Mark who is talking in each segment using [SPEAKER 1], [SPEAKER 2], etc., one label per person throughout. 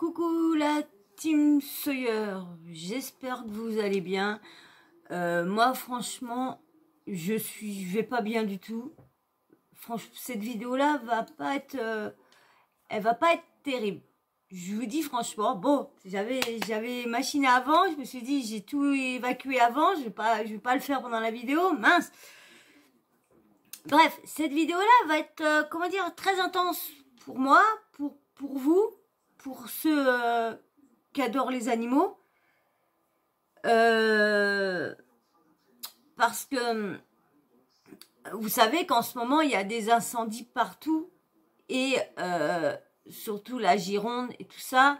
[SPEAKER 1] Coucou la team Sawyer, j'espère que vous allez bien. Moi franchement, je vais pas bien du tout. Franchement, cette vidéo-là elle va pas être terrible. Je vous dis franchement, bon, j'avais machiné avant, je me suis dit j'ai tout évacué avant, je vais pas le faire pendant la vidéo, mince. Bref, cette vidéo-là va être, comment dire, très intense pour moi, pour vous, pour ceux qui adorent les animaux. Parce que vous savez qu'en ce moment, il y a des incendies partout. Et surtout la Gironde et tout ça.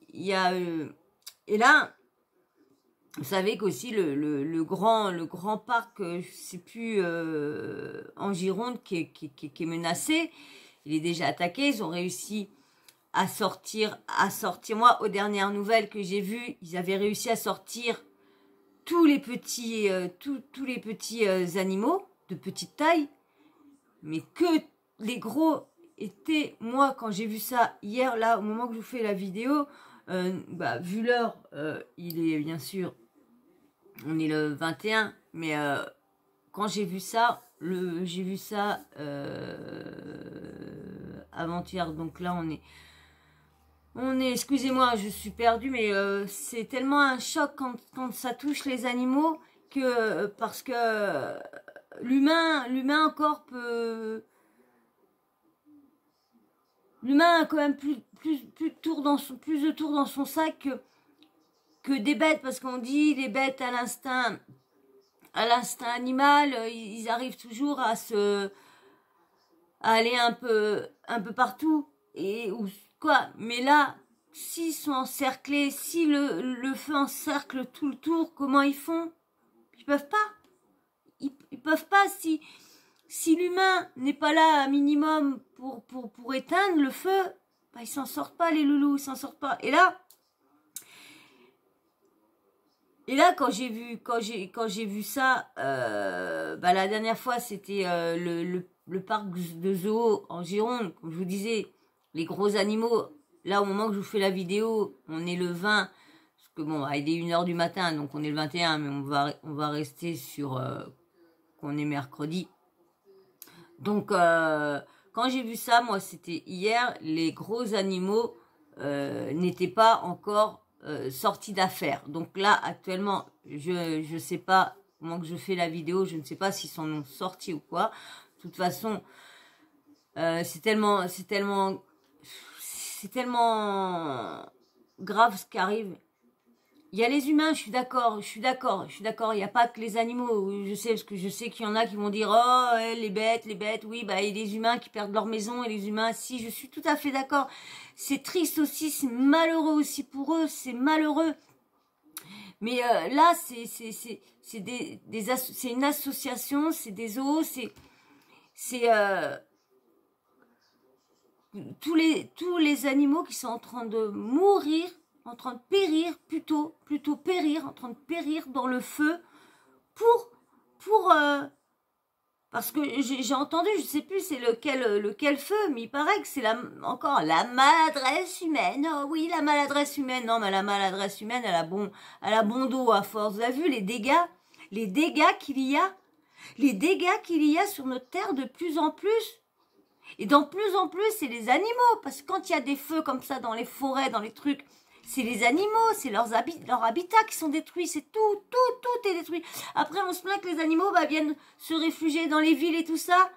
[SPEAKER 1] Il y a... et là, vous savez qu'aussi le grand parc, je sais plus, en Gironde, qui est menacé. Il est déjà attaqué. Ils ont réussi à sortir. Moi, aux dernières nouvelles que j'ai vues, ils avaient réussi à sortir tous les petits, tous les petits animaux de petite taille. Mais que les gros étaient, moi, quand j'ai vu ça hier, là, au moment que je vous fais la vidéo, vu l'heure, il est bien sûr, on est le 21, mais quand j'ai vu ça, avant-hier, donc là excusez-moi, je suis perdue, mais c'est tellement un choc quand ça touche les animaux que, parce que l'humain encore peut... L'humain a quand même plus de tours dans son sac que des bêtes, parce qu'on dit les bêtes à l'instinct animal, ils arrivent toujours à aller un peu partout et ou quoi. Mais là, s'ils sont encerclés, si le feu encercle tout le tour, comment ils font? Ils peuvent pas. Ils peuvent pas si l'humain n'est pas là un minimum pour éteindre le feu, bah, ils s'en sortent pas, les loulous, ils s'en sortent pas. Et là quand j'ai vu ça, la dernière fois c'était le parc de zoo en Gironde, comme je vous disais, les gros animaux. Là, au moment que je vous fais la vidéo, on est le 20, parce que bon, il est 1h du matin, donc on est le 21, mais on va rester sur qu'on est mercredi. Donc, quand j'ai vu ça, moi, c'était hier, les gros animaux n'étaient pas encore sortis d'affaires. Donc là, actuellement, je sais pas, au moment que je fais la vidéo, je ne sais pas s'ils s'en ont sortis ou quoi. De toute façon, c'est tellement grave ce qui arrive. Il y a les humains, je suis d'accord. Il n'y a pas que les animaux. Je sais, parce que je sais qu'il y en a qui vont dire, oh, les bêtes, oui, bah, et les humains qui perdent leur maison, et les humains, si, je suis tout à fait d'accord. C'est triste aussi, c'est malheureux aussi pour eux, c'est malheureux. Mais là, c'est une association, c'est des zoos, c'est tous les animaux qui sont en train de mourir, en train de périr, plutôt périr, en train de périr dans le feu parce que j'ai entendu, je sais plus c'est lequel feu, mais il paraît que c'est encore la maladresse humaine. Oh oui, la maladresse humaine. Non, mais la maladresse humaine, elle a bon dos à force. Vous avez vu les dégâts qu'il y a sur notre terre de plus en plus. Et de plus en plus, c'est les animaux. Parce que quand il y a des feux comme ça dans les forêts, dans les trucs, c'est les animaux, c'est leur habitat qui sont détruits. C'est tout est détruit. Après, on se plaint que les animaux viennent se réfugier dans les villes et tout ça.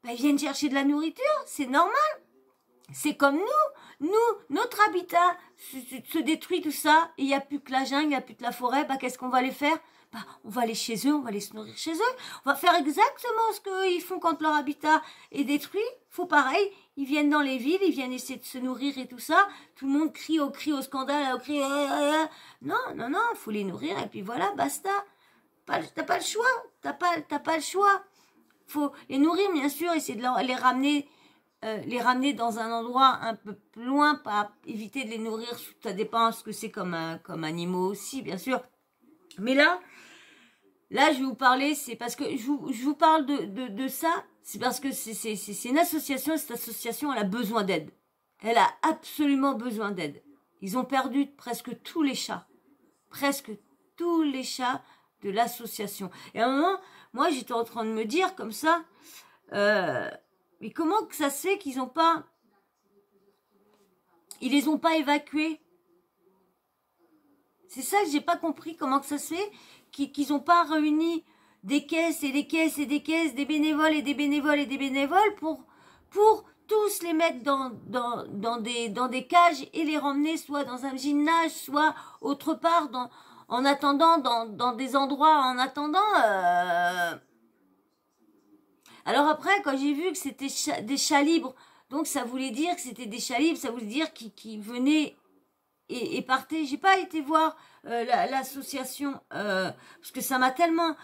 [SPEAKER 1] Ils viennent chercher de la nourriture, c'est normal. C'est comme nous. Notre habitat se détruit, tout ça. Et il n'y a plus que la jungle, il n'y a plus que la forêt. Qu'est-ce qu'on va aller faire? On va aller chez eux, on va aller se nourrir chez eux. On va faire exactement ce qu'ils font quand leur habitat est détruit. Faut pareil, ils viennent dans les villes, ils viennent essayer de se nourrir et tout ça. Tout le monde crie au scandale, au cri. Non, faut les nourrir et puis voilà, basta. T'as pas le choix, t'as pas le choix. Faut les nourrir, bien sûr, essayer de les ramener dans un endroit un peu plus loin, pas éviter de les nourrir. Ça dépend ce que c'est comme animaux aussi, bien sûr. Mais là, je vais vous parler, c'est parce que je vous parle de ça, c'est parce que c'est une association, et cette association, elle a besoin d'aide. Elle a absolument besoin d'aide. Ils ont perdu presque tous les chats. Presque tous les chats de l'association. Et à un moment, moi, j'étais en train de me dire comme ça, mais comment que ça se fait qu'ils ont pas... Ils les ont pas évacués? C'est ça que j'ai pas compris, comment que ça se fait qu'ils ont pas réuni des caisses et des caisses et des caisses, des bénévoles et des bénévoles et des bénévoles pour tous les mettre dans des cages et les ramener soit dans un gymnase, soit autre part, en attendant, dans des endroits en attendant. Alors après, quand j'ai vu que c'était des chats libres, donc ça voulait dire que c'était des chats libres, ça voulait dire qu'ils venaient et partaient. J'ai pas été voir l'association parce que ça m'a tellement...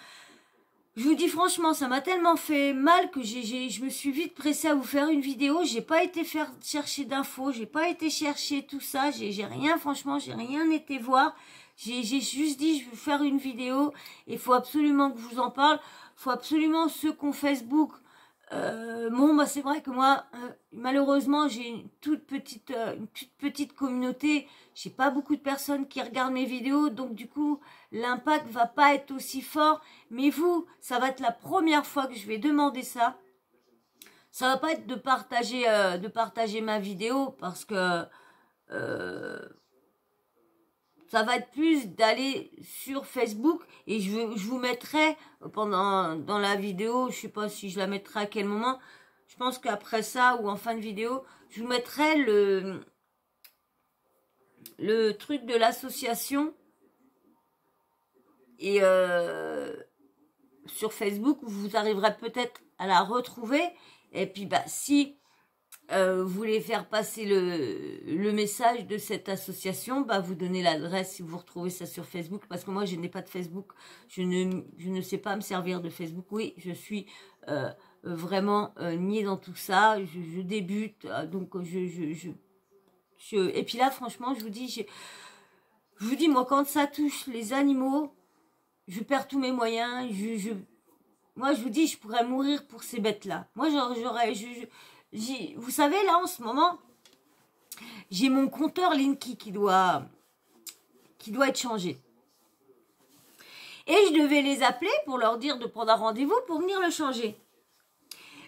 [SPEAKER 1] Je vous dis franchement, ça m'a tellement fait mal que je me suis vite pressée à vous faire une vidéo. J'ai pas été chercher d'infos, j'ai pas été chercher tout ça. J'ai rien, franchement, j'ai rien été voir. J'ai juste dit, je vais faire une vidéo. Il faut absolument que je vous en parle. Faut absolument ceux qu'on Facebook. Bon, bah c'est vrai que moi, malheureusement, j'ai une toute petite communauté. J'ai pas beaucoup de personnes qui regardent mes vidéos, donc du coup, l'impact va pas être aussi fort. Mais vous, ça va être la première fois que je vais demander ça. Ça va pas être de partager ma vidéo parce que ça va être plus d'aller sur Facebook et je vous mettrai dans la vidéo, je sais pas si je la mettrai à quel moment. Je pense qu'après ça ou en fin de vidéo, je vous mettrai le truc de l'association et sur Facebook, vous arriverez peut-être à la retrouver. Et puis bah si vous voulez faire passer le message de cette association, bah vous donnez l'adresse si vous retrouvez ça sur Facebook, parce que moi je n'ai pas de Facebook, je ne sais pas me servir de Facebook. Oui, je suis vraiment niée dans tout ça, je débute, donc et puis là franchement je vous dis moi quand ça touche les animaux, je perds tous mes moyens, moi je vous dis je pourrais mourir pour ces bêtes là. Moi vous savez, là, en ce moment, j'ai mon compteur Linky qui doit être changé. Et je devais les appeler pour leur dire de prendre un rendez-vous pour venir le changer.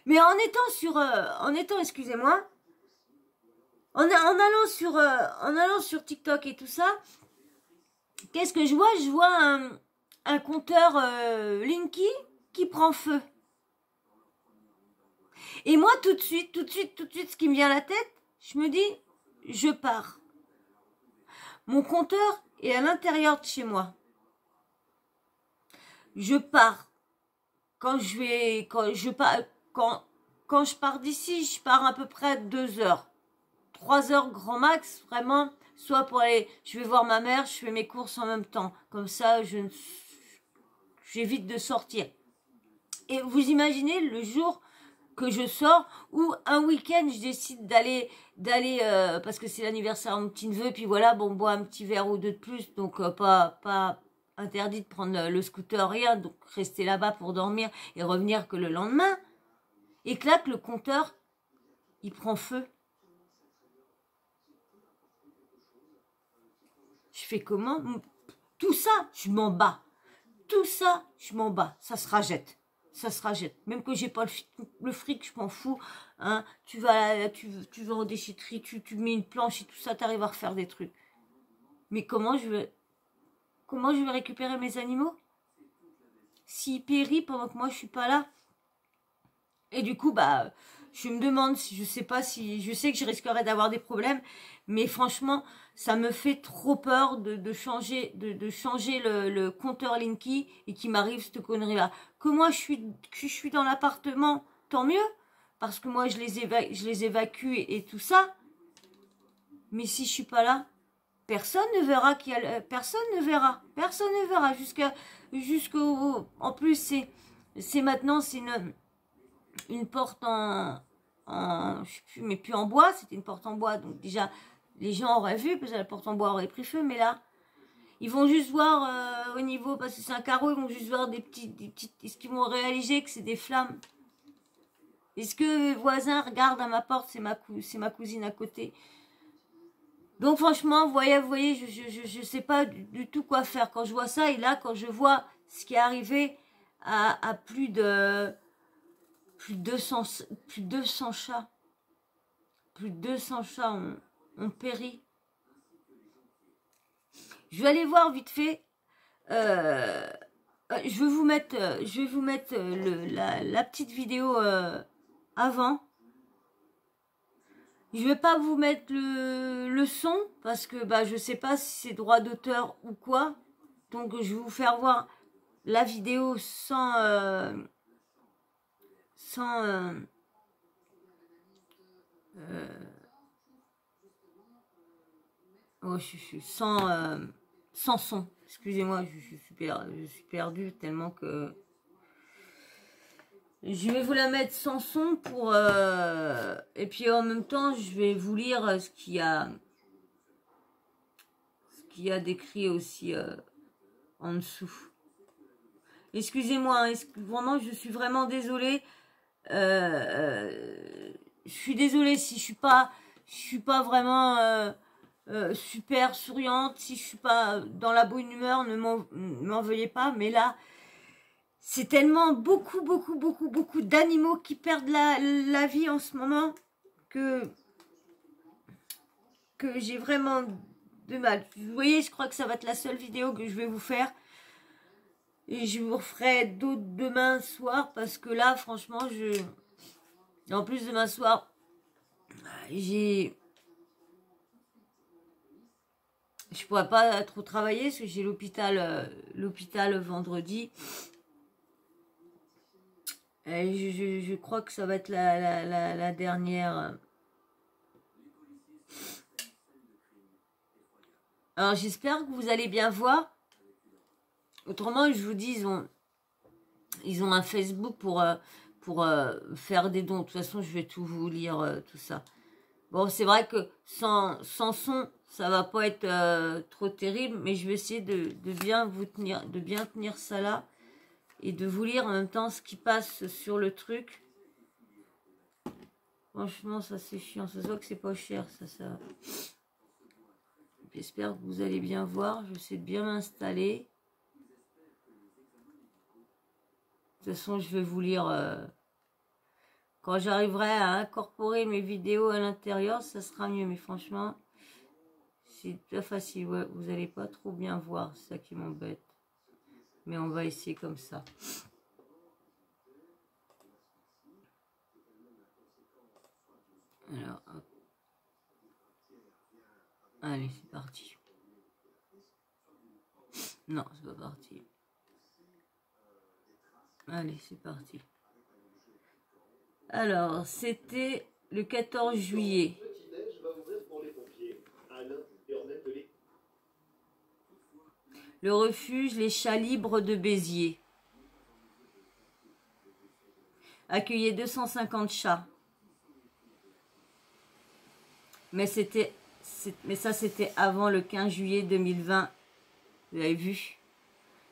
[SPEAKER 1] Mais en étant, excusez-moi, en allant sur TikTok et tout ça, qu'est-ce que je vois? Je vois un compteur Linky qui prend feu. Et moi, tout de suite, ce qui me vient à la tête, je me dis, je pars. Mon compteur est à l'intérieur de chez moi. Je pars. Quand je pars d'ici, je pars à peu près 2 heures. 3 heures grand max, vraiment. Soit pour aller, je vais voir ma mère, je fais mes courses en même temps. Comme ça, j'évite de sortir. Et vous imaginez le jour que je sors ou un week-end je décide d'aller parce que c'est l'anniversaire de mon petit neveu, puis voilà, bon, on boit un petit verre ou deux de plus, donc pas interdit de prendre le scooter, rien, donc rester là-bas pour dormir et revenir que le lendemain. Et que là, que le compteur il prend feu, je fais comment? Tout ça je m'en bats, ça se rajette. Ça se rajette. Même que j'ai pas le fric, je m'en fous. Hein. Tu vas en déchetterie, tu mets une planche et tout ça, tu arrives à refaire des trucs. Mais comment je vais récupérer mes animaux s'ils périssent pendant que moi je suis pas là? Et du coup, bah, je me demande si je sais que je risquerais d'avoir des problèmes, mais franchement, ça me fait trop peur de changer le compteur Linky et qu'il m'arrive cette connerie-là. Que moi, je suis dans l'appartement, tant mieux, parce que moi, je les évacue et tout ça. Mais si je suis pas là, personne ne verra personne ne verra jusqu'au en plus c'est maintenant c'est une porte je sais plus, mais plus en bois, c'était une porte en bois, donc déjà les gens auraient vu parce que la porte en bois aurait pris feu, mais là ils vont juste voir au niveau, parce que c'est un carreau, ils vont juste voir des petites, est-ce qu'ils vont réaliser que c'est des flammes? Est-ce que le voisin regarde à ma porte, c'est ma cousine à côté. Donc franchement, vous voyez, je sais pas du tout quoi faire. Quand je vois ça, et là, quand je vois ce qui est arrivé à plus de 200 chats. Plus de 200 chats ont péri. Je vais aller voir vite fait. Je vais vous mettre, la petite vidéo avant. Je vais pas vous mettre le son parce que bah je sais pas si c'est droit d'auteur ou quoi. Donc je vais vous faire voir la vidéo sans sans son. Excusez-moi, je suis perdue tellement que je vais vous la mettre sans son pour et puis en même temps je vais vous lire ce qu'il y a décrit aussi en dessous. Excusez-moi, vraiment je suis vraiment désolée. Je suis désolée si je suis pas vraiment super souriante, si je suis pas dans la bonne humeur, ne m'en veuillez pas, mais là c'est tellement beaucoup d'animaux qui perdent la vie en ce moment que j'ai vraiment de mal. Vous voyez, je crois que ça va être la seule vidéo que je vais vous faire. Et je vous referai d'autres demain soir parce que là, franchement, en plus demain soir, je pourrais pas trop travailler parce que j'ai l'hôpital vendredi. Et je crois que ça va être la dernière. Alors j'espère que vous allez bien voir. Autrement, je vous dis, ils ont un Facebook pour faire des dons. De toute façon, je vais tout vous lire, tout ça. Bon, c'est vrai que sans son, ça va pas être trop terrible, mais je vais essayer de bien tenir ça là et de vous lire en même temps ce qui passe sur le truc. Franchement, ça c'est chiant. Ça se voit que c'est pas cher, ça. J'espère que vous allez bien voir. Je vais essayer de bien m'installer. De toute façon, je vais vous lire quand j'arriverai à incorporer mes vidéos à l'intérieur, ça sera mieux. Mais franchement, c'est pas facile. Ouais, vous n'allez pas trop bien voir, c'est ça qui m'embête. Mais on va essayer comme ça. Alors, hop. Allez, c'est parti. Non, c'est pas parti. Allez, c'est parti. Alors, c'était le 14 juillet. Le refuge Les Chats Libres de Béziers accueillait 250 chats. Mais ça, c'était avant le 15 juillet 2020. Vous avez vu?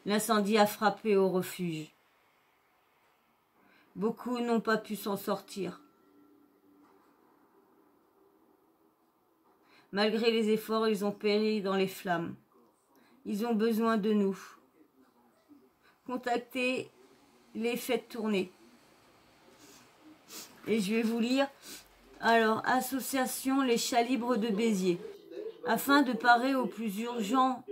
[SPEAKER 1] L'incendie a frappé au refuge. Beaucoup n'ont pas pu s'en sortir. Malgré les efforts, ils ont péri dans les flammes. Ils ont besoin de nous. Contactez les faites tourner. Et je vais vous lire. Alors, association Les Chats Libres de Béziers. Afin de parer au plus urgent,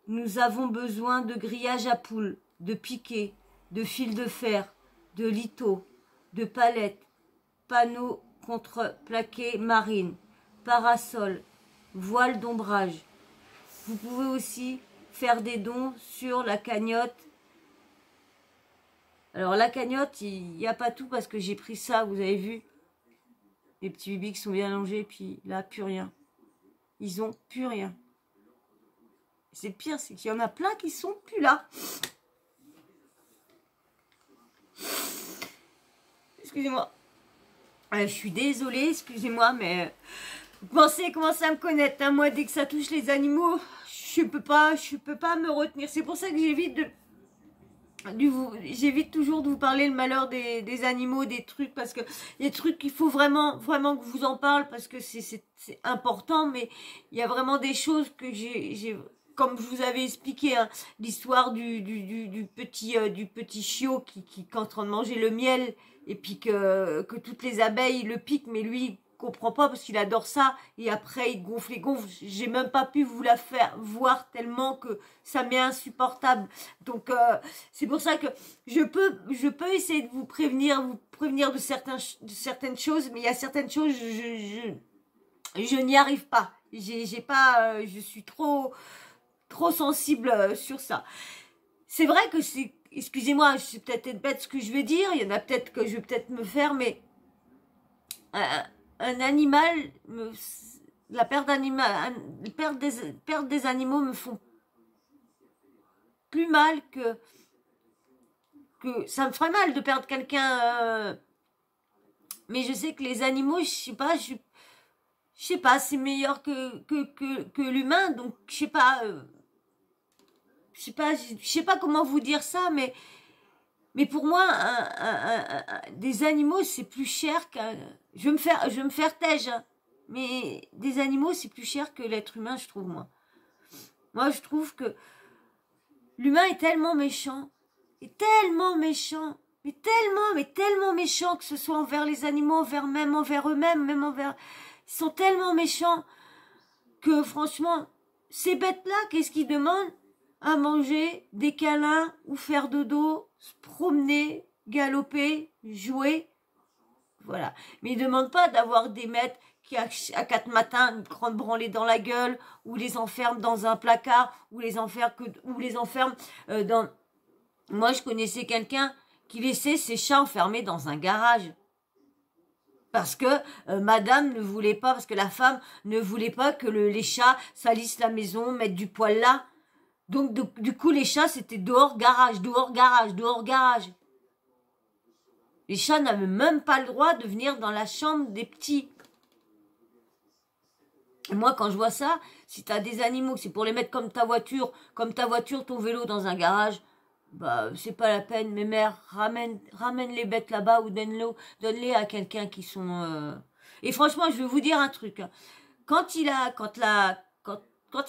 [SPEAKER 1] nous avons besoin de grillages à poules, de piquets, de fils de fer, de lithos, de palettes, panneaux contreplaqués marines, parasols, voiles d'ombrage. Vous pouvez aussi faire des dons sur la cagnotte. Alors la cagnotte, il n'y a pas tout parce que j'ai pris ça, vous avez vu. Les petits bibis qui sont bien allongés, puis là, plus rien. Ils ont plus rien. C'est pire, c'est qu'il y en a plein qui sont plus là. Excusez-moi. Je suis désolée, excusez-moi, mais vous pensez commencer à me connaître. Hein, moi, dès que ça touche les animaux, je peux pas me retenir. C'est pour ça que j'évite j'évite toujours de vous parler le malheur des animaux, des trucs, parce que les trucs, il faut vraiment, vraiment que je vous en parle, parce que c'est important, mais il y a vraiment des choses que comme je vous avais expliqué, hein, l'histoire du petit chiot qui est en train de manger le miel, et puis que toutes les abeilles le piquent, mais lui, il comprend pas parce qu'il adore ça, et après il gonfle. J'ai même pas pu vous la faire voir tellement que ça m'est insupportable. Donc c'est pour ça que je peux essayer de vous prévenir de certaines choses, mais il y a certaines choses, je n'y arrive pas. J'ai pas, je suis trop sensible sur ça. C'est vrai que excusez-moi, c'est peut-être bête ce que je vais dire, il y en a peut-être que je vais peut-être me faire, mais un animal, la perte des animaux me font plus mal que ça me ferait mal de perdre quelqu'un, mais je sais que les animaux, je sais pas, c'est meilleur que l'humain, donc je sais pas, je sais pas comment vous dire ça, mais pour moi, des animaux, c'est plus cher qu'un... Je vais me faire têche, hein, mais des animaux, c'est plus cher que l'être humain, je trouve, moi. Moi, je trouve que l'humain est tellement méchant, mais tellement méchant, que ce soit envers les animaux, même envers eux-mêmes, même envers... Ils sont tellement méchants que, franchement, ces bêtes-là, qu'est-ce qu'ils demandent? À manger, des câlins, ou faire dodo, se promener, galoper, jouer. Voilà. Mais ils ne demandent pas d'avoir des maîtres qui, à 4 matins, une grande branlée dans la gueule, ou les enferment dans un placard, ou les enferment dans... Moi, je connaissais quelqu'un qui laissait ses chats enfermés dans un garage. Parce que madame ne voulait pas, parce que la femme ne voulait pas que les chats salissent la maison, mettent du poil là. Donc, du coup, les chats, c'était dehors, garage, dehors, garage, dehors, garage. Les chats n'avaient même pas le droit de venir dans la chambre des petits. Et moi, quand je vois ça, si tu as des animaux, c'est pour les mettre comme ta voiture, ton vélo dans un garage, bah, c'est pas la peine. Mes mères, ramène les bêtes là-bas ou donne-les à quelqu'un qui sont... Et franchement, je vais vous dire un truc. Hein. Quand ils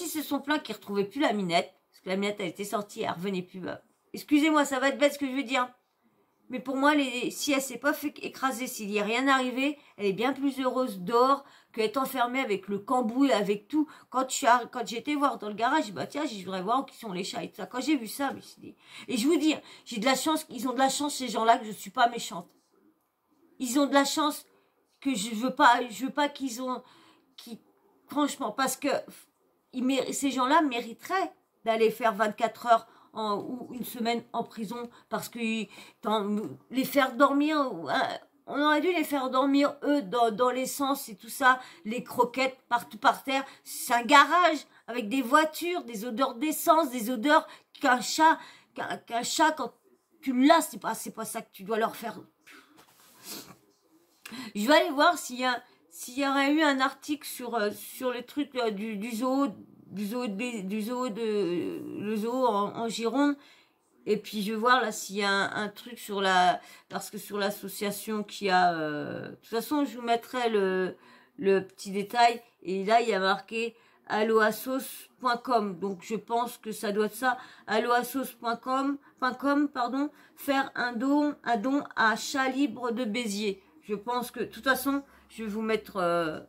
[SPEAKER 1] se sont plaints qu'ils ne retrouvaient plus la minette, parce que la minette, elle était sortie, elle revenait plus. Bah, excusez-moi, ça va être bête ce que je veux dire. Mais pour moi, si elle s'est pas fait écraser, s'il n'y a rien arrivé, elle est bien plus heureuse dehors qu'être enfermée avec le cambouis, avec tout. Quand j'ai été voir dans le garage, j'ai dit, bah tiens, je voudrais voir qui sont les chats et tout ça. Quand j'ai vu ça, je me suis dit... Et je vous dis, j'ai de la chance, ils ont de la chance, ces gens-là, que je suis pas méchante. Ils ont de la chance que je veux pas qu'ils ont... franchement, parce que ces gens-là mériteraient d'aller faire 24 heures ou une semaine en prison parce que les faire dormir, on aurait dû les faire dormir eux dans l'essence et tout ça, les croquettes partout par terre. C'est un garage avec des voitures, des odeurs d'essence, des odeurs qu'un chat quand tu l'as, c'est pas ça que tu dois leur faire. Je vais aller voir s'il y aurait eu un article sur les trucs du zoo le zoo en Gironde. Et puis je vais voir là s'il y a un truc parce que sur l'association qui a... de toute façon, je vous mettrai le petit détail. Et là, il y a marqué alloasos.com. Donc je pense que ça doit être ça. alloasos.com, pardon, faire un don à Chat Libre de Béziers. Je pense que, de toute façon, je vais vous mettre...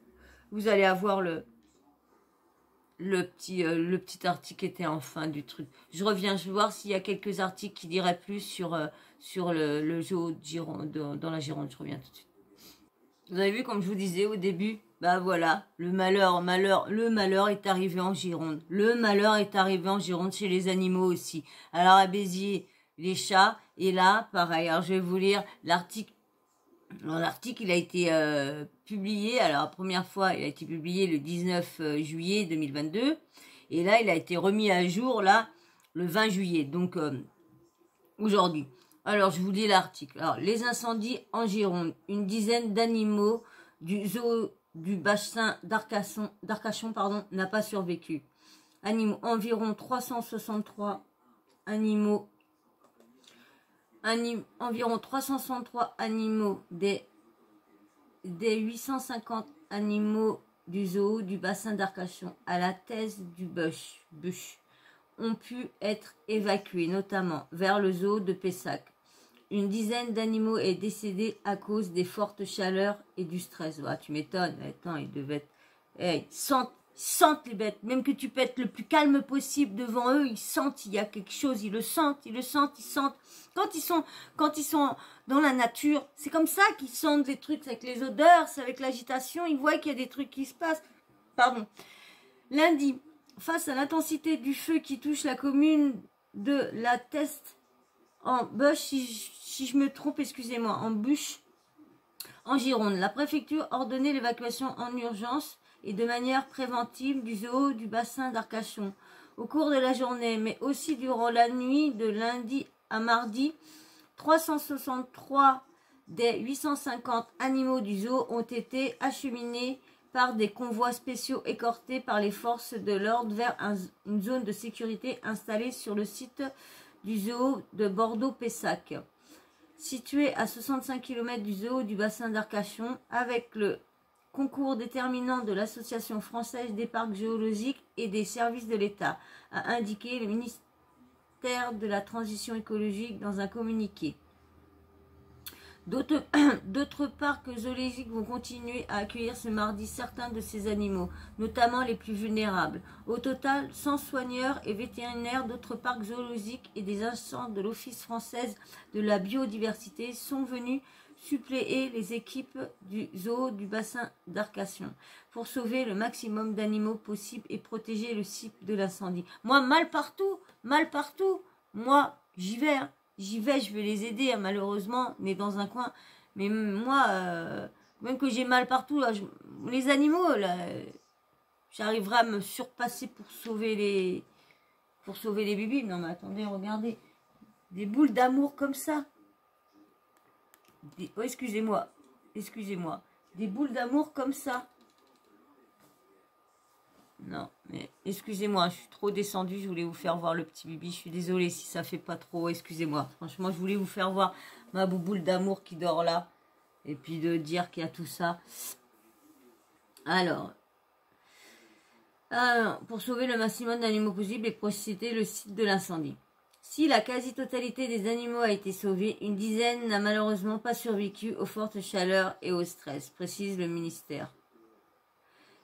[SPEAKER 1] vous allez avoir le petit article était en fin du truc. Je reviens, je vais voir s'il y a quelques articles qui diraient plus sur le zoo de Gironde, dans la Gironde. Je reviens tout de suite. Vous avez vu, comme je vous disais au début, bah voilà, le malheur est arrivé en Gironde. Le malheur est arrivé en Gironde chez les animaux aussi. Alors à Béziers, les chats, et là, pareil. Alors je vais vous lire l'article. L'article, il a été publié, alors la première fois, il a été publié le 19 juillet 2022, et là, il a été remis à jour, là, le 20 juillet, donc aujourd'hui. Alors, je vous lis l'article. Alors, les incendies en Gironde, une dizaine d'animaux du zoo du bassin d'Arcachon, n'a pas survécu. Environ 363 animaux environ 363 animaux des 850 animaux du zoo du bassin d'Arcachon à la thèse du Bush ont pu être évacués, notamment vers le zoo de Pessac. Une dizaine d'animaux est décédée à cause des fortes chaleurs et du stress. Bah, tu m'étonnes, attends, ils devaient être... Hey, ils sentent les bêtes, même que tu peux être le plus calme possible devant eux, ils sentent, il y a quelque chose, ils le sentent, ils sentent. Quand ils sont dans la nature, c'est comme ça qu'ils sentent des trucs, c'est avec les odeurs, c'est avec l'agitation, ils voient qu'il y a des trucs qui se passent. Pardon. Lundi, face à l'intensité du feu qui touche la commune de La Teste, en Bush, si je me trompe, excusez-moi, en Bush, en Gironde, la préfecture ordonnait l'évacuation en urgence et de manière préventive du zoo du bassin d'Arcachon. Au cours de la journée, mais aussi durant la nuit de lundi à mardi, 363 des 850 animaux du zoo ont été acheminés par des convois spéciaux escortés par les forces de l'ordre vers une zone de sécurité installée sur le site du zoo de Bordeaux-Pessac, situé à 65 km du zoo du bassin d'Arcachon, avec le concours déterminant de l'Association française des parcs géologiques et des services de l'État, a indiqué le ministère de la Transition écologique dans un communiqué. D'autres parcs zoologiques vont continuer à accueillir ce mardi certains de ces animaux, notamment les plus vulnérables. Au total, 100 soigneurs et vétérinaires d'autres parcs zoologiques et des instances de l'Office française de la biodiversité sont venus suppléer les équipes du zoo du bassin d'Arcachon pour sauver le maximum d'animaux possible et protéger le site de l'incendie. Moi, mal partout, moi, j'y vais, hein. J'y vais, je vais les aider, hein, malheureusement, mais dans un coin. Mais moi, même que j'ai mal partout, là, les animaux, là, j'arriverai à me surpasser pour sauver les bébés. Non, mais attendez, regardez. Des boules d'amour comme ça. Oh, excusez-moi. Des boules d'amour comme ça. Non, mais excusez-moi, je suis trop descendue, je voulais vous faire voir le petit bibi, je suis désolée si ça fait pas trop, excusez-moi. Franchement, je voulais vous faire voir ma bouboule d'amour qui dort là, et puis de dire qu'il y a tout ça. Alors, pour sauver le maximum d'animaux possible et précipiter le site de l'incendie. Si la quasi-totalité des animaux a été sauvée, une dizaine n'a malheureusement pas survécu aux fortes chaleurs et au stress, précise le ministère.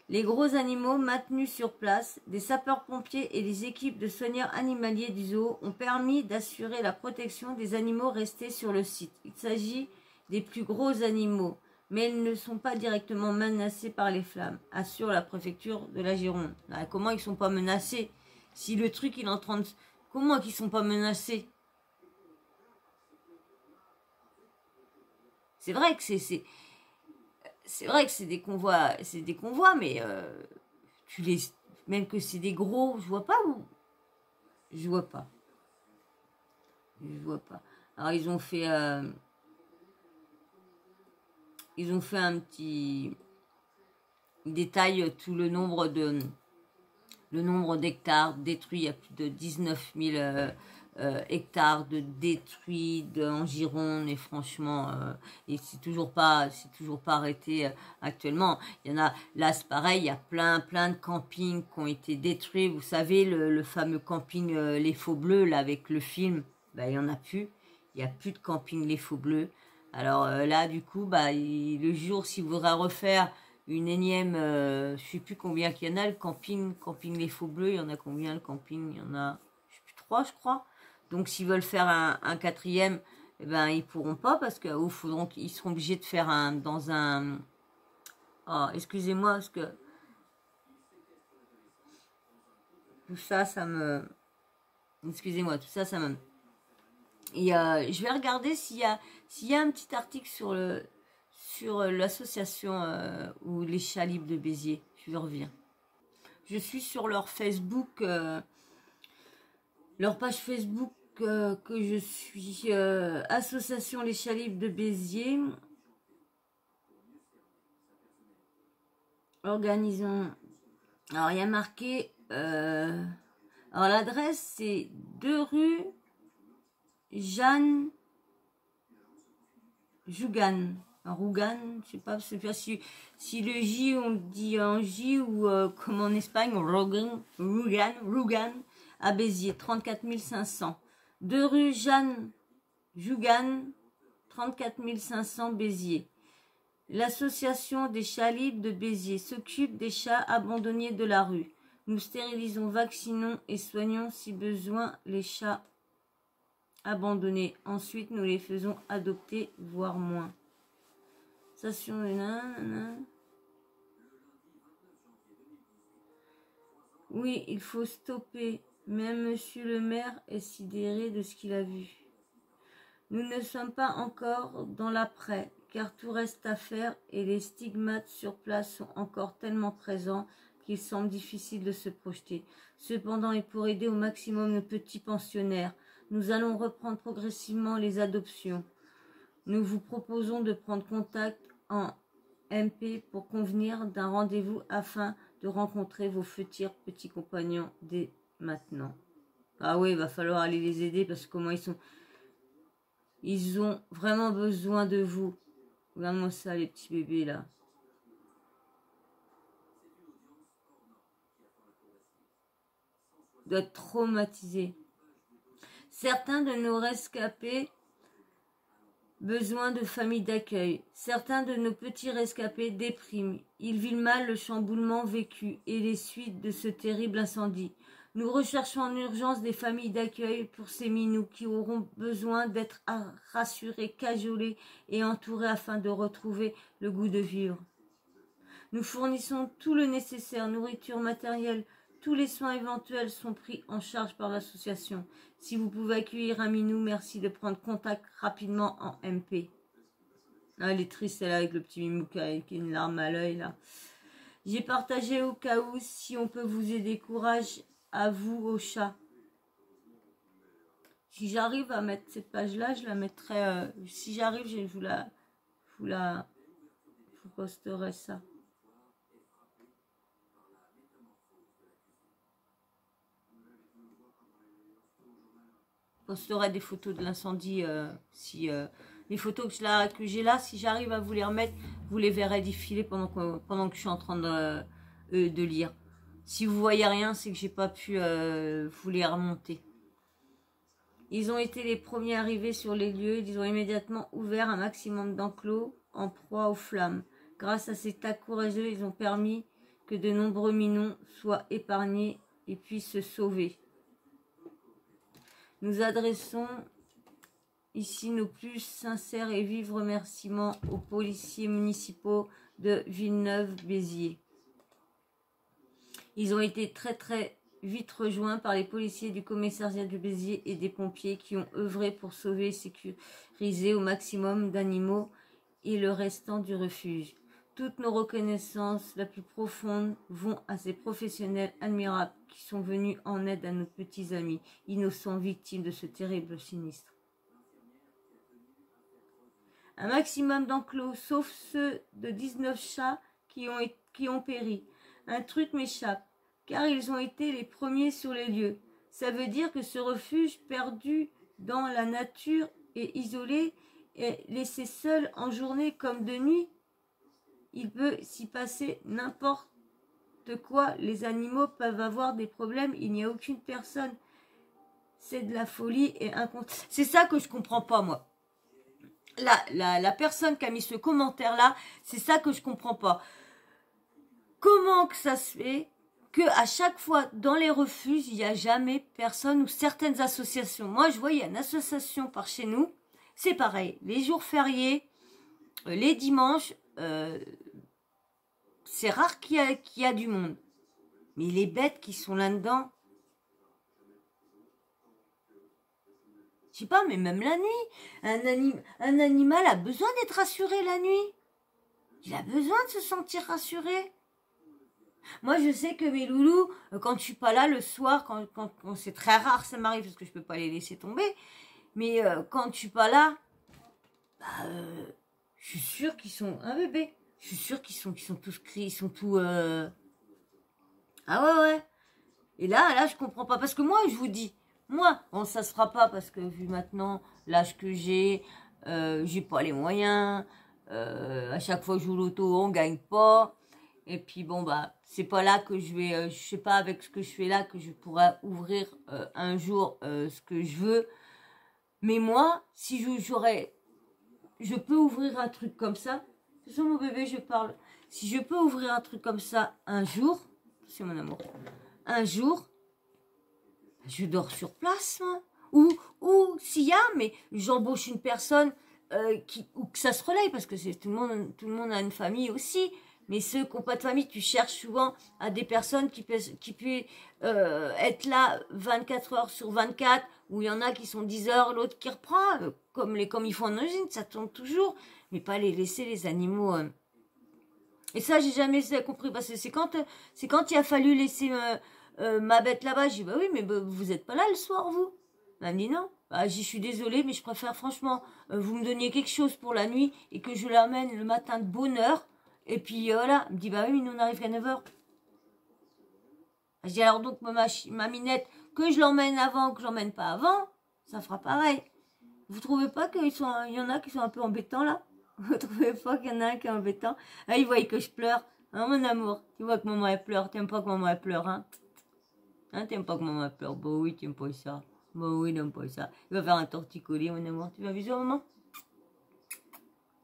[SPEAKER 1] Les gros animaux maintenus sur place, des sapeurs-pompiers et des équipes de soigneurs animaliers du zoo ont permis d'assurer la protection des animaux restés sur le site. Il s'agit des plus gros animaux, mais ils ne sont pas directement menacés par les flammes, assure la préfecture de la Gironde. Là, comment ils ne sont pas menacés? Si le truc il est en train de... Comment qu'ils ne sont pas menacés? C'est vrai que c'est vrai que c'est des convois, mais même que c'est des gros, je vois pas où. Je vois pas. Alors ils ont fait un petit détail tout le nombre d'hectares détruits. Il y a plus de 19 000 hectares de détruits en Gironde, et franchement, et c'est toujours pas arrêté actuellement. Il y en a, là c'est pareil, il y a plein de campings qui ont été détruits. Vous savez, le fameux camping Les Faux Bleus, là, avec le film, bah, il y en a plus. Il n'y a plus de camping Les Faux Bleus. Alors là, du coup, bah, le jour, s'il voudra refaire une énième, je sais plus combien qu'il y en a, le camping Les Faux Bleus, il y en a combien le camping? Il y en a, je sais plus, 3, je crois. Donc s'ils veulent faire un quatrième, eh ben ils pourront pas parce que ils seront obligés de faire dans un. Oh, excusez-moi parce que tout ça, ça me. Excusez-moi, tout ça, ça me. Et je vais regarder s'il y a un petit article sur l'association ou les chats libres de Béziers. Je reviens. Je suis sur leur Facebook, leur page Facebook. Que je suis association Les Chats Libres de Béziers. Organisons. Alors il y a marqué. Alors l'adresse c'est 2 rue Jeanne Jougan. Rougan, je sais pas si le J on le dit en J ou comme en Espagne, Rougan, à Béziers, 34 500. 2 rue Jeanne Jougan, 34 500 Béziers. L'association des chats libres de Béziers s'occupe des chats abandonnés de la rue. Nous stérilisons, vaccinons et soignons si besoin les chats abandonnés. Ensuite, nous les faisons adopter, voire moins. Oui, il faut stopper. Même monsieur le maire est sidéré de ce qu'il a vu. Nous ne sommes pas encore dans l'après, car tout reste à faire et les stigmates sur place sont encore tellement présents qu'il semble difficile de se projeter. Cependant, et pour aider au maximum nos petits pensionnaires, nous allons reprendre progressivement les adoptions. Nous vous proposons de prendre contact en MP pour convenir d'un rendez-vous afin de rencontrer vos futurs petits compagnons dès maintenant. Ah oui, il va falloir aller les aider parce que comment ils ont vraiment besoin de vous. Regarde-moi ça, les petits bébés là. Ils doivent être traumatisés. Certains de nos rescapés besoin de familles d'accueil. Certains de nos petits rescapés dépriment. Ils vivent mal le chamboulement vécu et les suites de ce terrible incendie. Nous recherchons en urgence des familles d'accueil pour ces minous qui auront besoin d'être rassurés, cajolés et entourés afin de retrouver le goût de vivre. Nous fournissons tout le nécessaire, nourriture, matériel. Tous les soins éventuels sont pris en charge par l'association. Si vous pouvez accueillir un minou, merci de prendre contact rapidement en MP. Ah, elle est triste, elle, avec le petit mimou qui a une larme à l'œil, là. J'ai partagé au cas où, si on peut vous aider, courage à vous, au chat. Si j'arrive à mettre cette page-là, je la mettrai... si j'arrive, je vous posterai ça. Posterai des photos de l'incendie les photos que j'ai là, si j'arrive à vous les remettre, vous les verrez défiler pendant que je suis en train de lire. Si vous voyez rien, c'est que j'ai pas pu vous les remonter. Ils ont été les premiers arrivés sur les lieux. Ils ont immédiatement ouvert un maximum d'enclos en proie aux flammes. Grâce à ces tas courageux, ils ont permis que de nombreux minons soient épargnés et puissent se sauver. Nous adressons ici nos plus sincères et vifs remerciements aux policiers municipaux de Villeneuve-Béziers. Ils ont été très vite rejoints par les policiers du commissariat de Béziers et des pompiers qui ont œuvré pour sauver et sécuriser au maximum d'animaux et le restant du refuge. Toutes nos reconnaissances la plus profonde vont à ces professionnels admirables qui sont venus en aide à nos petits amis, innocents victimes de ce terrible sinistre. Un maximum d'enclos, sauf ceux de 19 chats qui ont péri. Un truc m'échappe, car ils ont été les premiers sur les lieux. Ça veut dire que ce refuge perdu dans la nature et isolé est laissé seul en journée comme de nuit. Il peut s'y passer n'importe quoi. Les animaux peuvent avoir des problèmes. Il n'y a aucune personne. C'est de la folie et incontestable. C'est ça que je comprends pas, moi. La personne qui a mis ce commentaire-là, c'est ça que je comprends pas. Comment que ça se fait que à chaque fois dans les refuges, il n'y a jamais personne ou certaines associations. Moi, je vois, il y a une association par chez nous. C'est pareil. Les jours fériés, les dimanches, c'est rare qu'il y a du monde. Mais les bêtes qui sont là-dedans, je sais pas, mais même la nuit, un animal a besoin d'être rassuré la nuit. Il a besoin de se sentir rassuré. Moi, je sais que mes loulous, quand je suis pas là le soir, quand c'est très rare, ça m'arrive parce que je peux pas les laisser tomber. Mais quand je suis pas là, je suis sûre qu'ils sont un bébé. Je suis sûre qu'ils sont tous cris, ils sont tous. Ah ouais. Et là, je comprends pas parce que moi, je vous dis, moi, bon, ça se fera pas parce que vu maintenant l'âge que j'ai, j'ai pas les moyens, à chaque fois que je joue l'auto, on gagne pas. Et puis bon, bah, c'est pas là que je vais, je sais pas avec ce que je fais là que je pourrais ouvrir un jour ce que je veux. Mais moi, si je peux ouvrir un truc comme ça. C'est sur mon bébé, je parle. Si je peux ouvrir un truc comme ça un jour, c'est mon amour, un jour, je dors sur place, moi. Ou s'il y a, mais j'embauche une personne ou que ça se relaye, parce que c'est tout le monde a une famille aussi. Mais ceux qui n'ont pas de famille, tu cherches souvent à des personnes qui puissent être là 24 heures sur 24, où il y en a qui sont 10 heures, l'autre qui reprend, comme ils font en usine, ça tourne toujours, mais pas les laisser les animaux. Et ça, j'ai jamais compris, parce que c'est quand il a fallu laisser ma bête là-bas, j'ai dit, bah oui, mais vous êtes pas là le soir, vous? Elle m'a dit non. Bah, je suis désolée, mais je préfère franchement, vous me donniez quelque chose pour la nuit et que je l'amène le matin de bonne heure. Et puis voilà, elle me dit, bah oui, mais nous on arrive qu'à 9 heures. Je dis, alors donc ma minette, que je l'emmène avant ou que je l'emmène pas avant, ça fera pareil. Vous trouvez pas qu'il y en a qui sont un peu embêtants là? Vous trouvez pas qu'il y en a un qui est embêtant? Ah, ils voient que je pleure. Hein, mon amour? Tu vois que maman elle pleure. T'aimes pas que maman elle pleure, hein? Hein, t'aimes pas que maman elle pleure? Bah oui, t'aimes pas ça. Bah oui, t'aimes pas ça. Il va faire un torticolis, mon amour. Tu veux un bisou, maman?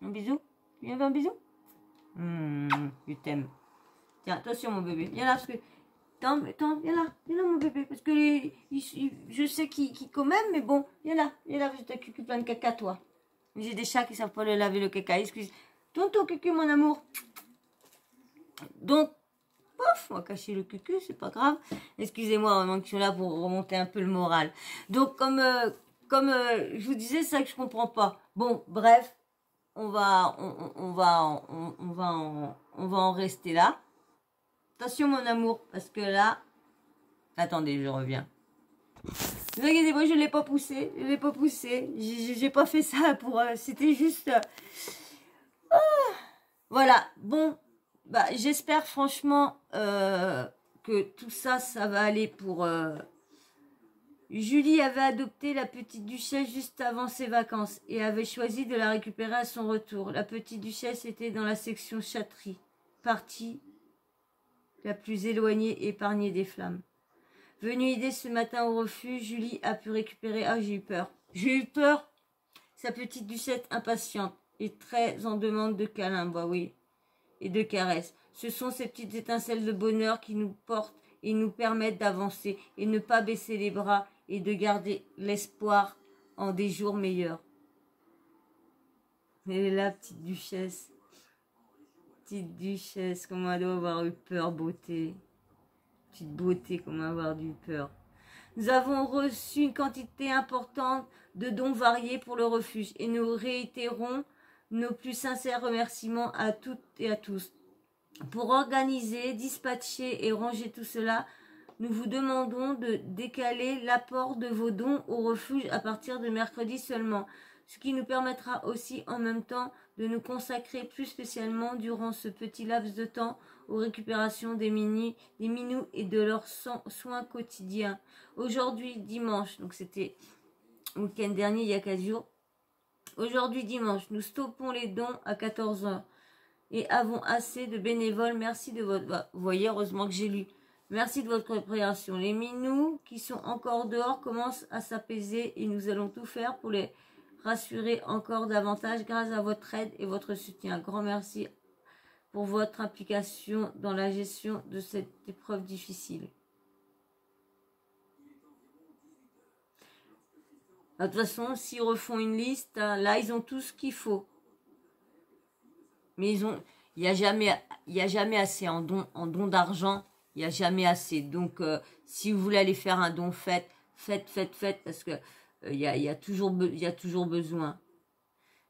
[SPEAKER 1] Un bisou? Tu viens faire un bisou? Je t'aime. Tiens, attention, mon bébé. Viens là, parce que... Attends, viens là, mon bébé. Parce que je sais qu'il quand même, mais bon, viens là, je t'occupe plein de caca, toi. J'ai des chats qui savent pas le laver le caca. Excuse. Tonton cucu, mon amour. Donc, pouf, on va cacher le cucu, c'est pas grave. Excusez-moi, vraiment, que je suis là pour remonter un peu le moral. Donc, comme je vous disais, c'est ça que je comprends pas. Bon, bref, on va en rester là. Attention, mon amour, parce que là... Attendez, je reviens. Ne vous inquiétez pas, je l'ai pas poussé. Je l'ai pas poussé. J'ai pas fait ça pour... C'était juste... Voilà, bon, bah, j'espère franchement que tout ça, ça va aller pour... Julie avait adopté la petite duchesse juste avant ses vacances et avait choisi de la récupérer à son retour. La petite duchesse était dans la section chatterie, partie la plus éloignée et épargnée des flammes. Venue idée ce matin au refuge, Julie a pu récupérer... Ah, j'ai eu peur. J'ai eu peur. Sa petite duchesse impatiente et très en demande de câlins, bah oui, et de caresses. Ce sont ces petites étincelles de bonheur qui nous portent et nous permettent d'avancer et ne pas baisser les bras et de garder l'espoir en des jours meilleurs. Elle est là, petite duchesse. Petite duchesse, comment elle doit avoir eu peur, beauté. Petite beauté, comment avoir eu peur. Nous avons reçu une quantité importante de dons variés pour le refuge et nous réitérons nos plus sincères remerciements à toutes et à tous. Pour organiser, dispatcher et ranger tout cela, nous vous demandons de décaler l'apport de vos dons au refuge à partir de mercredi seulement, ce qui nous permettra aussi en même temps de nous consacrer plus spécialement durant ce petit laps de temps aux récupérations des minous et de leurs soins quotidiens. Aujourd'hui, dimanche, donc c'était le week-end dernier, il y a 4 jours, aujourd'hui, dimanche, nous stoppons les dons à 14 heures et avons assez de bénévoles. Merci de votre... Bah, vous voyez, heureusement que j'ai lu. Merci de votre compréhension. Les minous qui sont encore dehors commencent à s'apaiser et nous allons tout faire pour les rassurer encore davantage grâce à votre aide et votre soutien. Un grand merci pour votre implication dans la gestion de cette épreuve difficile. De toute façon, s'ils refont une liste, hein, là, ils ont tout ce qu'il faut. Mais il n'y a jamais assez en don d'argent. Il n'y a jamais assez. Donc, si vous voulez aller faire un don, faites, parce que il y a toujours besoin.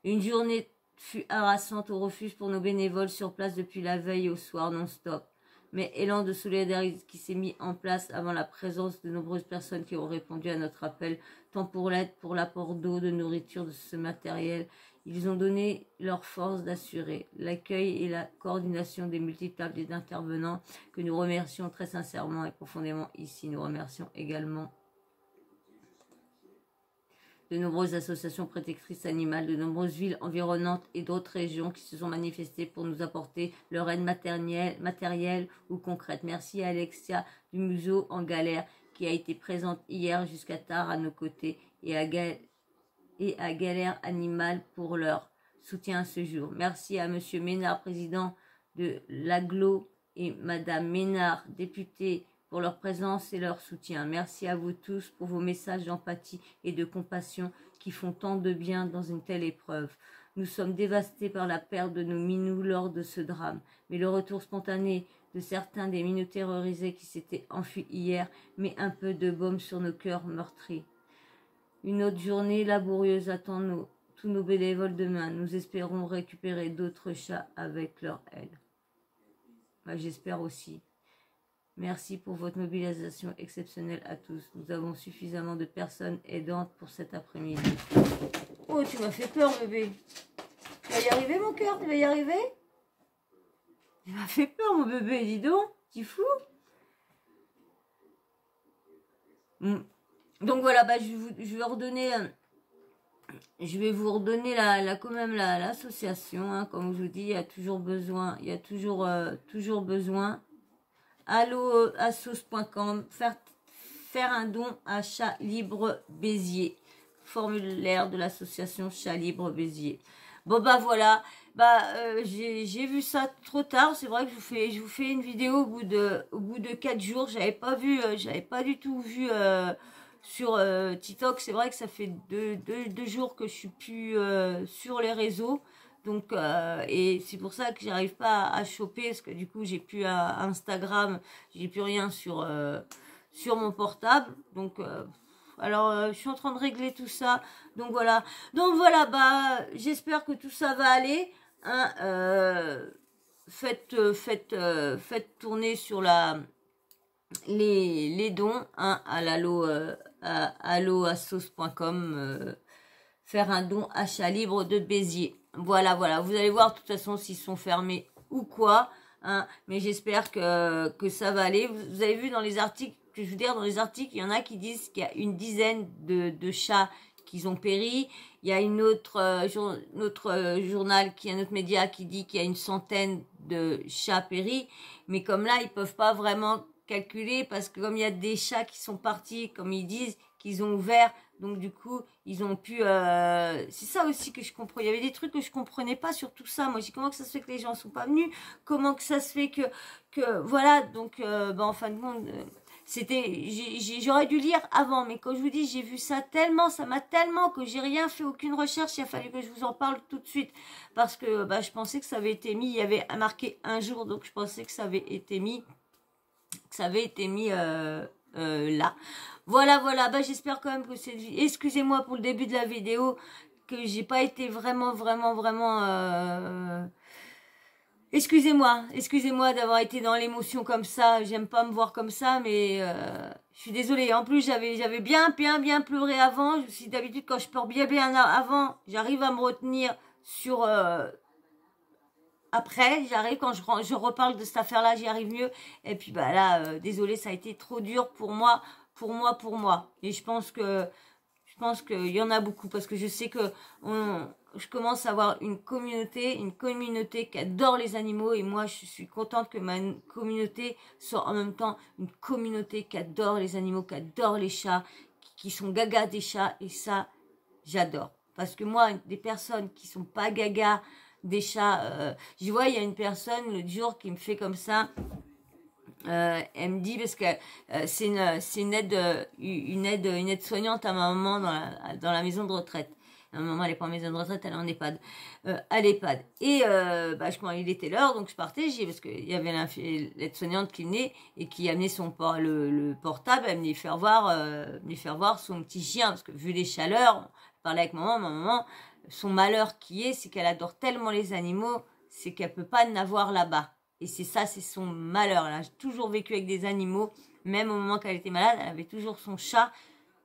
[SPEAKER 1] Une journée fut harassante au refuge pour nos bénévoles sur place depuis la veille au soir non-stop. Mais élan de solidarité qui s'est mis en place avant la présence de nombreuses personnes qui ont répondu à notre appel, tant pour l'aide, pour l'apport d'eau, de nourriture, de ce matériel. Ils ont donné leur force d'assurer l'accueil et la coordination des multiples intervenants que nous remercions très sincèrement et profondément ici. Nous remercions également de nombreuses associations protectrices animales, de nombreuses villes environnantes et d'autres régions qui se sont manifestées pour nous apporter leur aide matérielle ou concrète. Merci à Alexia du Museau en Galère qui a été présente hier jusqu'à tard à nos côtés et à Galère Animale pour leur soutien ce jour. Merci à Monsieur Ménard, président de l'AGLO, et Madame Ménard, députée, pour leur présence et leur soutien. Merci à vous tous pour vos messages d'empathie et de compassion qui font tant de bien dans une telle épreuve. Nous sommes dévastés par la perte de nos minous lors de ce drame, mais le retour spontané de certains des minous terrorisés qui s'étaient enfuis hier met un peu de baume sur nos cœurs meurtris. Une autre journée laborieuse attend tous nos bénévoles demain. Nous espérons récupérer d'autres chats avec leur aide. J'espère aussi. Merci pour votre mobilisation exceptionnelle à tous. Nous avons suffisamment de personnes aidantes pour cet après-midi. Oh, tu m'as fait peur, bébé. Tu vas y arriver, mon cœur? Tu vas y arriver? Tu m'as fait peur, mon bébé. Dis donc, tu fou? Donc voilà, je vais redonner... Je vais vous redonner quand même l'association, hein, comme je vous dis, il y a toujours besoin, toujours besoin. Alloassos.com, faire un don à Chat Libre Béziers, formulaire de l'association Chat Libre Béziers. Bon voilà, j'ai vu ça trop tard, c'est vrai que je vous fais une vidéo au bout de 4 jours, j'avais pas du tout vu sur TikTok. C'est vrai que ça fait deux jours que je suis plus sur les réseaux. Donc, et c'est pour ça que j'arrive pas à choper, parce que du coup, j'ai plus Instagram, j'ai plus rien sur mon portable. Donc, je suis en train de régler tout ça. Donc voilà, j'espère que tout ça va aller. Hein, faites tourner sur les dons, hein, à alloassos.com, faire un don à Chat Libre de Béziers. Voilà, vous allez voir, de toute façon, s'ils sont fermés ou quoi, hein, mais j'espère que ça va aller. Vous avez vu dans les articles, il y en a qui disent qu'il y a une dizaine de chats qui ont péri. Il y a un autre média qui dit qu'il y a une centaine de chats péris, mais comme là, ils peuvent pas vraiment calculer, parce que comme il y a des chats qui sont partis, comme ils disent, qu'ils ont ouvert, donc du coup ils ont pu c'est ça aussi que je comprends. Il y avait des trucs que je comprenais pas sur tout ça. Moi, j'ai comment que ça se fait que les gens sont pas venus, comment que ça se fait que voilà. Donc en fin de compte, j'aurais dû lire avant, mais quand je vous dis, j'ai vu ça tellement, ça m'a tellement, que j'ai rien fait, aucune recherche. Il a fallu que je vous en parle tout de suite, parce que je pensais que ça avait été mis, il y avait marqué un jour, donc je pensais que ça avait été mis là. Voilà, j'espère quand même que c'est... Excusez-moi pour le début de la vidéo, que j'ai pas été vraiment... Excusez-moi d'avoir été dans l'émotion comme ça. J'aime pas me voir comme ça, mais je suis désolée. En plus, j'avais bien pleuré avant. D'habitude, quand je pleure bien avant, j'arrive à me retenir sur... Après, j'arrive, quand je reparle de cette affaire-là, j'y arrive mieux. Et puis là, désolée, ça a été trop dur pour moi. Et je pense qu'il y en a beaucoup, parce que je sais que je commence à avoir une communauté qui adore les animaux, et moi, je suis contente que ma communauté soit en même temps une communauté qui adore les animaux, qui adore les chats, qui sont gaga des chats, et ça, j'adore. Parce que moi, des personnes qui sont pas gaga des chats, je vois, il y a une personne l'autre jour qui me fait comme ça, elle me dit, parce que c'est une aide soignante à ma maman dans la maison de retraite. Ma maman, elle est pas en maison de retraite, elle est en EHPAD, à l'EHPAD. Et il était l'heure, donc je partais, parce qu'il y avait l'aide soignante qui venait et qui amenait le portable, elle venait faire voir son petit chien, parce que vu les chaleurs, je parlais avec ma maman, son malheur c'est qu'elle adore tellement les animaux, c'est qu'elle peut pas en avoir là-bas. Et c'est son malheur. Elle a toujours vécu avec des animaux, même au moment qu'elle était malade, elle avait toujours son chat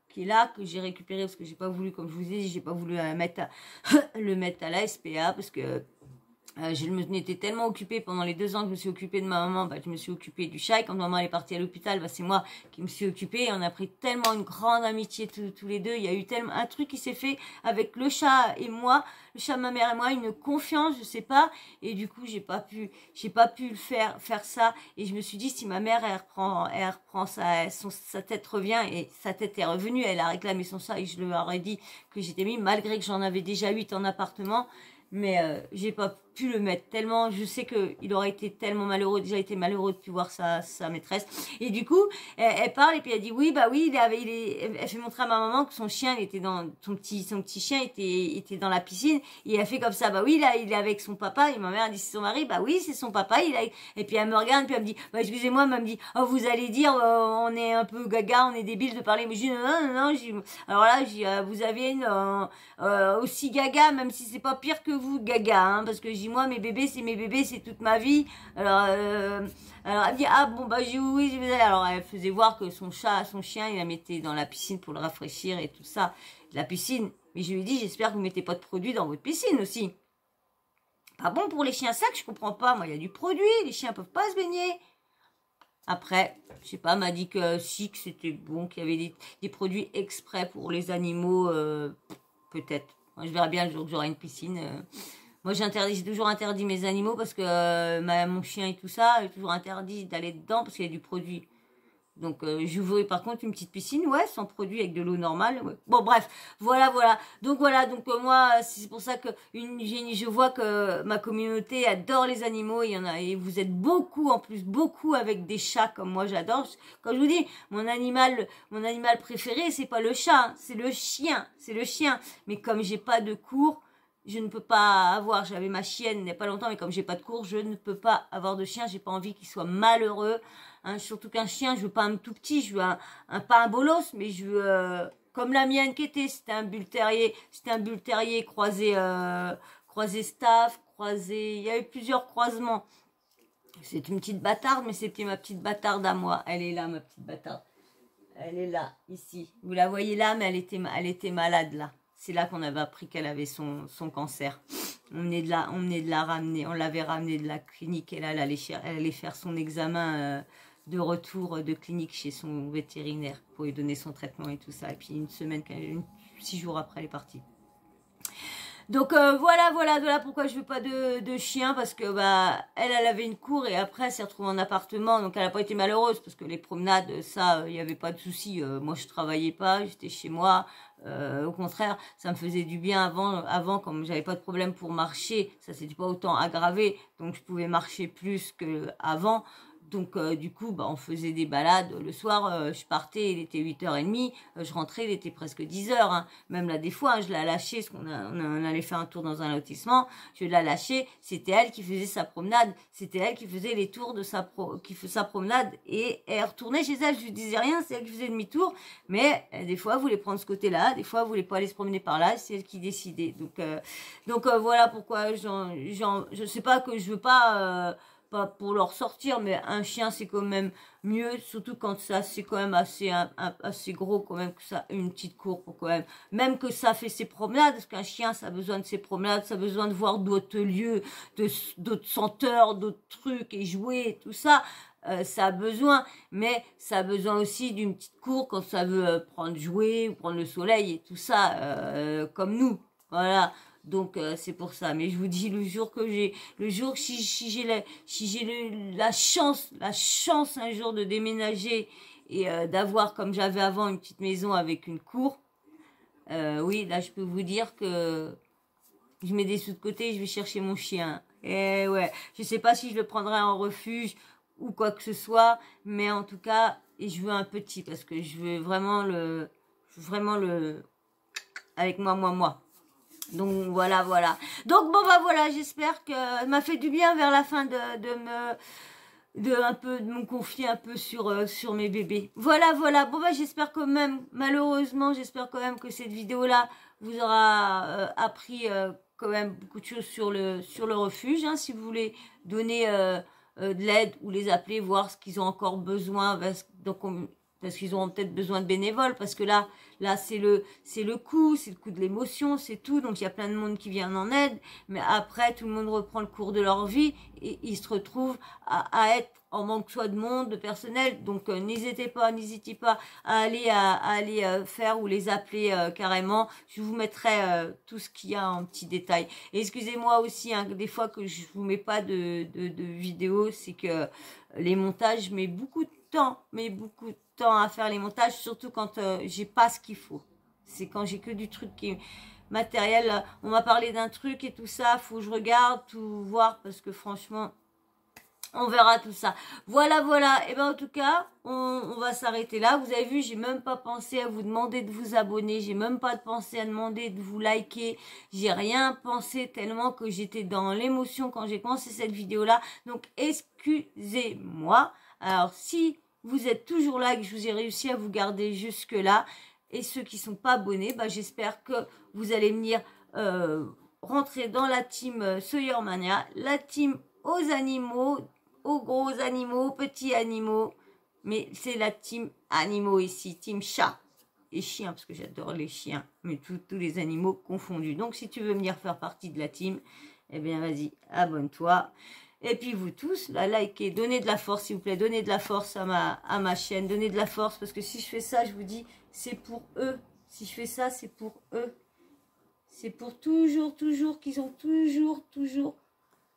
[SPEAKER 1] qui est là, que j'ai récupéré, parce que j'ai pas voulu, comme je vous ai dit, j'ai pas voulu le mettre à la SPA, parce que Je m'étais tellement occupée pendant les 2 ans que je me suis occupée de ma maman, bah, je me suis occupée du chat. Et quand maman est partie à l'hôpital, bah, c'est moi qui me suis occupée. Et on a pris tellement une grande amitié tous les deux. Il y a eu tellement un truc qui s'est fait avec le chat et moi, le chat de ma mère et moi, une confiance, je sais pas. Et du coup, j'ai pas pu le faire ça. Et je me suis dit, si ma mère elle reprend sa tête revient, et sa tête est revenue, elle a réclamé son chat et je leur ai dit que j'étais mis, malgré que j'en avais déjà 8 en appartement. Mais j'ai pas pu le mettre tellement, je sais que il aurait été tellement malheureux, déjà été malheureux de plus voir sa maîtresse. Et du coup, elle parle et puis elle dit oui, bah oui, elle fait montrer à ma maman que son chien, il était dans, son petit chien était dans la piscine, et elle fait comme ça, bah oui, là, il est avec son papa, et ma mère dit c'est son mari, bah oui, c'est son papa, et puis elle me regarde, puis elle me dit, bah excusez-moi, elle me dit, oh, vous allez dire, on est un peu gaga, on est débile de parler, mais je dis non, alors là, vous avez aussi gaga, même si c'est pas pire que vous, gaga, hein, parce que je dis moi, mes bébés, c'est toute ma vie. Alors elle dit ah bon bah j'ai oui, je vais aller. Alors elle faisait voir que son chien, il la mettait dans la piscine pour le rafraîchir et tout ça, la piscine. Mais je lui ai dit j'espère que vous mettez pas de produit dans votre piscine aussi. Pas bon pour les chiens secs, je comprends pas. Moi il y a du produit, les chiens peuvent pas se baigner. Après, je sais pas, m'a dit que si, que c'était bon, qu'il y avait des produits exprès pour les animaux, peut-être. Moi, je verrai bien le jour que j'aurai une piscine. Moi, j'ai toujours interdit mes animaux parce que mon chien et tout ça, j'ai toujours interdit d'aller dedans parce qu'il y a du produit. Donc, j'ouvrais par contre une petite piscine, ouais, sans produit, avec de l'eau normale. Ouais. Bon, bref, voilà. Donc, moi, c'est pour ça que je vois que ma communauté adore les animaux. Il y en a, et vous êtes beaucoup, en plus, beaucoup avec des chats comme moi, j'adore. Comme je vous dis, mon animal préféré, c'est pas le chat, hein, c'est le chien. Mais comme j'ai pas de cours, je ne peux pas avoir, j'avais ma chienne il n'y a pas longtemps, mais comme j'ai pas de cours, je ne peux pas avoir de chien, j'ai pas envie qu'il soit malheureux. Hein, surtout qu'un chien, je veux pas un tout petit, je veux pas un bolos, mais je veux comme la mienne qui était, c'était un bull terrier croisé staff, il y a eu plusieurs croisements. C'est une petite bâtarde, mais c'était ma petite bâtarde à moi. Elle est là, ma petite bâtarde. Elle est là, ici. Vous la voyez là, mais elle était malade là. C'est là qu'on avait appris qu'elle avait son cancer. On venait de la ramener, on l'avait ramenée de la clinique, et là, elle allait faire son examen de retour de clinique chez son vétérinaire pour lui donner son traitement et tout ça. Et puis 6 jours après, elle est partie. Donc voilà pourquoi je veux pas de chien, parce que bah elle avait une cour et après elle s'est retrouvée en appartement, donc elle a pas été malheureuse parce que les promenades, ça, il y avait pas de souci. Moi je travaillais pas, j'étais chez moi. Au contraire, ça me faisait du bien avant comme j'avais pas de problème pour marcher, ça s'était pas autant aggravé, donc je pouvais marcher plus que avant. Donc du coup, bah, on faisait des balades. Le soir, je partais, il était 8h30. Je rentrais, il était presque 10h. Hein. Même là, des fois, hein, je la lâchais, parce on allait faire un tour dans un lotissement. Je la lâchais. C'était elle qui faisait sa promenade. C'était elle qui faisait les tours de sa promenade. Et elle retournait chez elle. Je lui disais rien, c'est elle qui faisait demi-tour. Mais des fois, elle voulait prendre ce côté-là. Des fois, elle voulait pas aller se promener par là. C'est elle qui décidait. Donc voilà pourquoi je sais pas que je veux pas... pas pour leur sortir, mais un chien c'est quand même mieux, surtout quand ça c'est quand même assez gros quand même, que ça une petite cour pour quand même que ça fait ses promenades, parce qu'un chien ça a besoin de ses promenades, ça a besoin de voir d'autres lieux, d'autres senteurs, d'autres trucs et jouer tout ça. Ça a besoin, mais ça a besoin aussi d'une petite cour quand ça veut prendre jouer ou prendre le soleil et tout ça, comme nous, voilà. Donc c'est pour ça. Mais je vous dis, si j'ai la chance un jour de déménager et d'avoir comme j'avais avant une petite maison avec une cour, oui, là je peux vous dire que je mets des sous de côté et je vais chercher mon chien. Et ouais, je sais pas si je le prendrai en refuge ou quoi que ce soit, mais en tout cas, et je veux un petit parce que je veux vraiment le avec moi. Donc voilà. Donc bon bah voilà, j'espère que ça m'a fait du bien vers la fin de me confier un peu sur mes bébés. Voilà. Bon bah j'espère quand même, malheureusement, j'espère quand même que cette vidéo là vous aura appris quand même beaucoup de choses sur le refuge. Hein, si vous voulez donner de l'aide ou les appeler, voir ce qu'ils ont encore besoin, parce qu'ils auront peut-être besoin de bénévoles, parce que là c'est le coup de l'émotion, c'est tout, donc il y a plein de monde qui vient en aide, mais après tout le monde reprend le cours de leur vie et ils se retrouvent à être en manque soit de monde, de personnel, donc n'hésitez pas à aller faire ou les appeler carrément. Je vous mettrai tout ce qu'il y a en petits détails. Et excusez-moi aussi, hein, des fois que je vous mets pas de vidéos, c'est que les montages met beaucoup de temps à faire les montages, surtout quand j'ai pas ce qu'il faut. C'est quand j'ai que du truc qui matériel. On m'a parlé d'un truc et tout ça, faut que je regarde, tout voir, parce que franchement, on verra tout ça. Voilà. Et ben en tout cas, on va s'arrêter là. Vous avez vu, j'ai même pas pensé à vous demander de vous abonner. J'ai même pas pensé à demander de vous liker. J'ai rien pensé tellement que j'étais dans l'émotion quand j'ai commencé cette vidéo-là. Donc excusez-moi. Alors si vous êtes toujours là et que je vous ai réussi à vous garder jusque-là, et ceux qui sont pas abonnés, bah, j'espère que vous allez venir rentrer dans la team Sawyermania, la team aux animaux, aux gros animaux, aux petits animaux, mais c'est la team animaux ici, team chat et chien, parce que j'adore les chiens, mais tous les animaux confondus. Donc si tu veux venir faire partie de la team, eh bien vas-y, abonne-toi. Et puis vous tous, là, likez, donnez de la force s'il vous plaît, donnez de la force à ma chaîne, donnez de la force, parce que si je fais ça, je vous dis, c'est pour eux. Si je fais ça, c'est pour eux. C'est pour toujours qu'ils ont toujours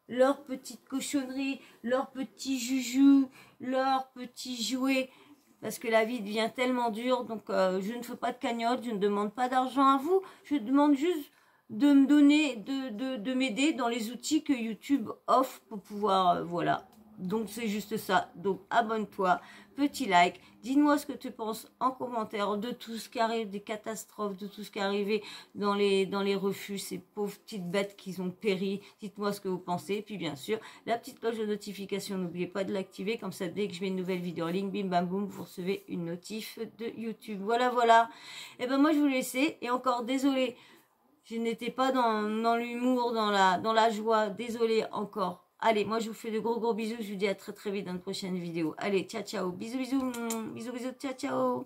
[SPEAKER 1] leur petite cochonnerie, leur petit joujou, leur petit jouet. Parce que la vie devient tellement dure, donc je ne fais pas de cagnotte, je ne demande pas d'argent à vous, je demande juste de me donner, de m'aider dans les outils que YouTube offre pour pouvoir, voilà. Donc c'est juste ça. Donc abonne-toi, petit like, dis-moi ce que tu penses en commentaire de tout ce qui arrive, des catastrophes, de tout ce qui est arrivé dans les refuges, ces pauvres petites bêtes qui ont péri. Dites-moi ce que vous pensez. Et puis bien sûr, la petite cloche de notification, n'oubliez pas de l'activer, comme ça dès que je mets une nouvelle vidéo en ligne, bim bam boum, vous recevez une notif de YouTube. Voilà. Et ben moi je vous laisse, et encore désolé, je n'étais pas dans l'humour, dans la joie, désolé encore. Allez, moi je vous fais de gros bisous, je vous dis à très vite dans une prochaine vidéo. Allez, ciao, bisous, ciao.